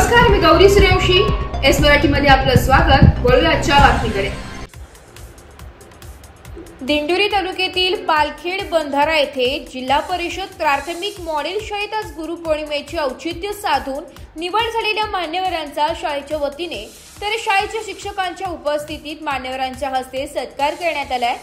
नमस्कार, मी गौरी सूर्यवंशी. एस मराठी मध्ये आपलं स्वागत. वळूया आजच्या बातमीकडे. दिंडोरी तालुक्यातील पालखेड बंधारा येथे जिल्हा परिषद प्राथमिक मॉडेल शाळेत आज गुरुपौर्णिमेचे औचित्य साधून निवड झालेल्या मान्यवरांचा शाळेच्या वतीने तर शाळेच्या शिक्षकांच्या उपस्थितीत मान्यवरांच्या हस्ते सत्कार करण्यात आलाय.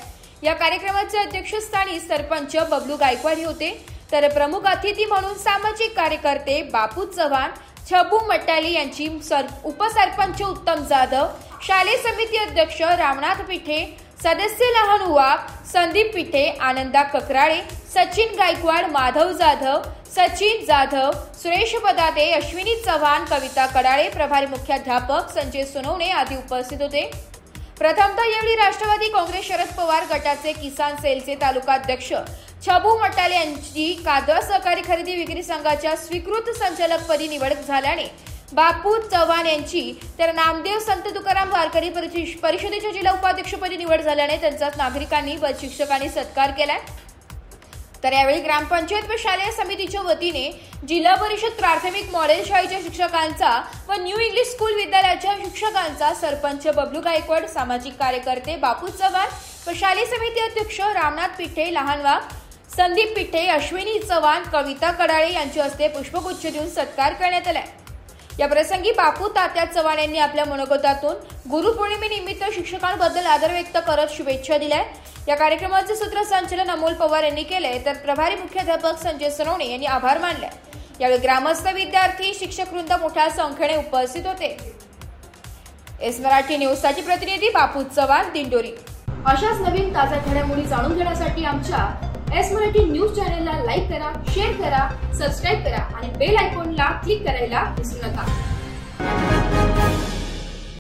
या कार्यक्रमाचे अध्यक्षस्थानी सरपंच बबलू गायकवाड होते, तर प्रमुख अतिथी म्हणून सामाजिक कार्यकर्ते बापू चव्हाण, छबू मट्टाले यांची उपसरपंच उत्तम जाधव, शालेय समिती अध्यक्ष रामनाथ पिठे, सदस्य लहान उवा, संदीप पिठे, आनंदा ककराळे, सचिन गायकवाड, माधव जाधव, सचिन जाधव, सुरेश पदाते, अश्विनी चव्हाण, कविता कडाळे, प्रभारी मुख्याध्यापक संजय सोनवणे आदी उपस्थित होते. प्रथमतः यावेळी राष्ट्रवादी काँग्रेस शरद पवार गटाचे किसान सेलचे तालुका अध्यक्ष छबू मट्टाले यांची कादवा सहकारी खरेदी विक्री संघाच्या स्वीकृत संचालकपदी निवड झाल्याने बापू चव्हाण यांची तर नामदेव संत तुकाराम वारकरी परिषदेच्या जिल्हा उपाध्यक्षपदी निवड झाल्याने त्यांचा नागरिकांनी व शिक्षकांनी सत्कार केलाय. तर यावेळी ग्रामपंचायत व शालेय समितीच्या वतीने जिल्हा परिषद प्राथमिक मॉडेल शाळेच्या शिक्षकांचा व न्यू इंग्लिश स्कूल विद्यालयाच्या शिक्षकांचा सरपंच बबलू गायकवाड, सामाजिक कार्यकर्ते बापू चव्हाण व शालेय समिती अध्यक्ष रामनाथ पिठे, लहानवा संदीप पिठे, अश्विनी चव्हाण, कविता कडाळे यांच्या हस्ते पुष्पगुच्छ देऊन सत्कार करण्यात आला. या प्रसंगी बापू तात्या चव्हाण यांनी आपल्या मनोगतातून गुरुपौर्णिमेनिमित्त शिक्षकांबद्दल आदर व्यक्त करत शुभेच्छा दिल्या. या कार्यक्रमाचे सूत्रसंचालन अमोल पवार यांनी केले, तर प्रभारी मुख्याध्यापक संजय सोनवणे यांनी आभार मानले. यावेळी ग्रामस्थ, विद्यार्थी, शिक्षक वृंद मोठ्या संख्येने उपस्थित होते. एस मराठी न्यूजसाठी प्रतिनिधी बापू चव्हाण, दिंडोरी. अशाच नवीन ताज्या घडामोडी जाणून घेण्यासाठी आमच्या एस मराठी न्यूज चॅनलला लाईक करा, शेअर करा, सबस्क्राईब करा आणि बेल आयकॉनला क्लिक करायला विसरू नका.